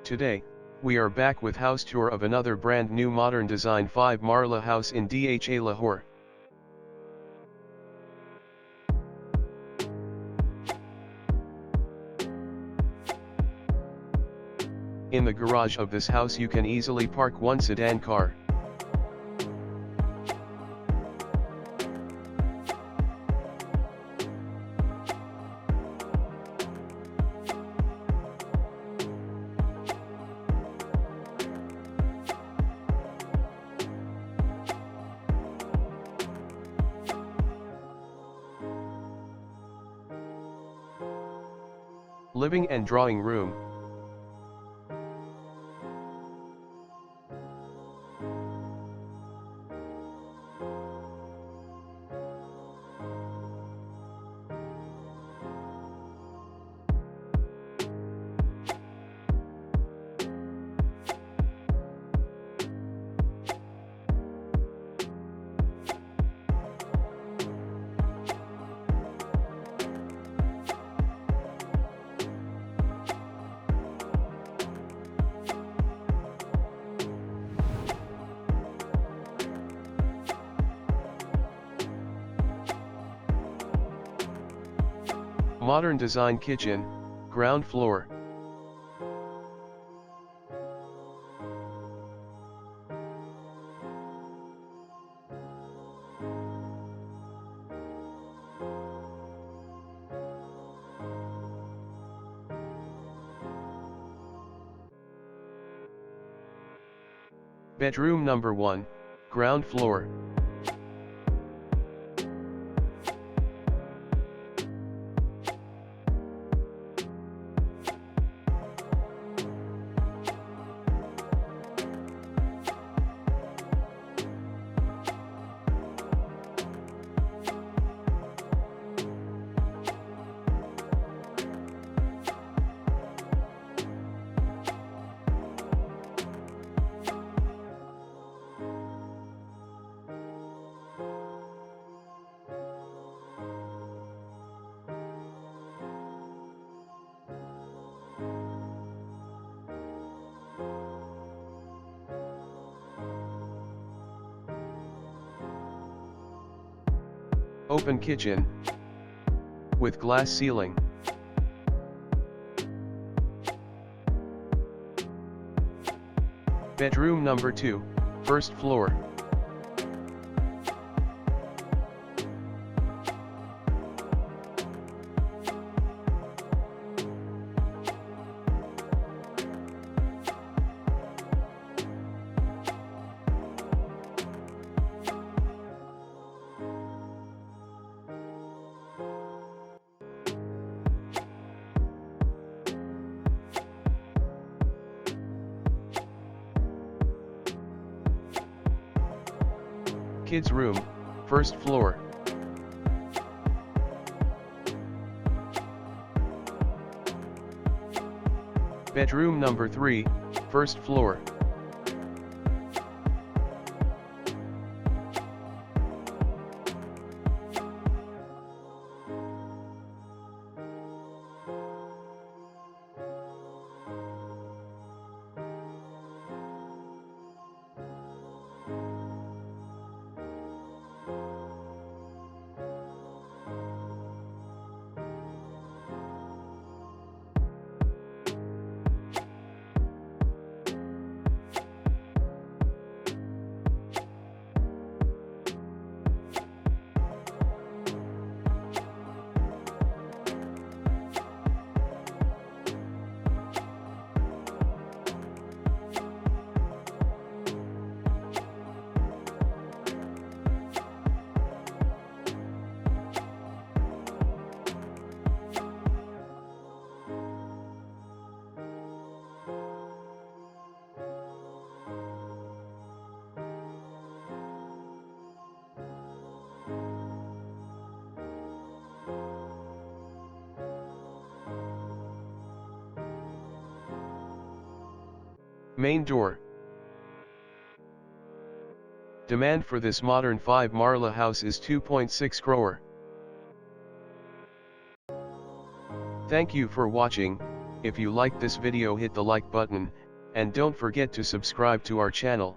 Today, we are back with house tour of another brand new modern design 5 Marla house in DHA Lahore. In the garage of this house you can easily park one sedan car. Living and drawing room. Modern design kitchen, ground floor. Bedroom number 1, ground floor. Open kitchen with glass ceiling. Bedroom number 2, first floor. Kids room, first floor. Bedroom number 3, first floor. Main door. Demand for this modern 5 Marla house is 2.6 crore. Thank you for watching. If you liked this video, hit the like button, and don't forget to subscribe to our channel.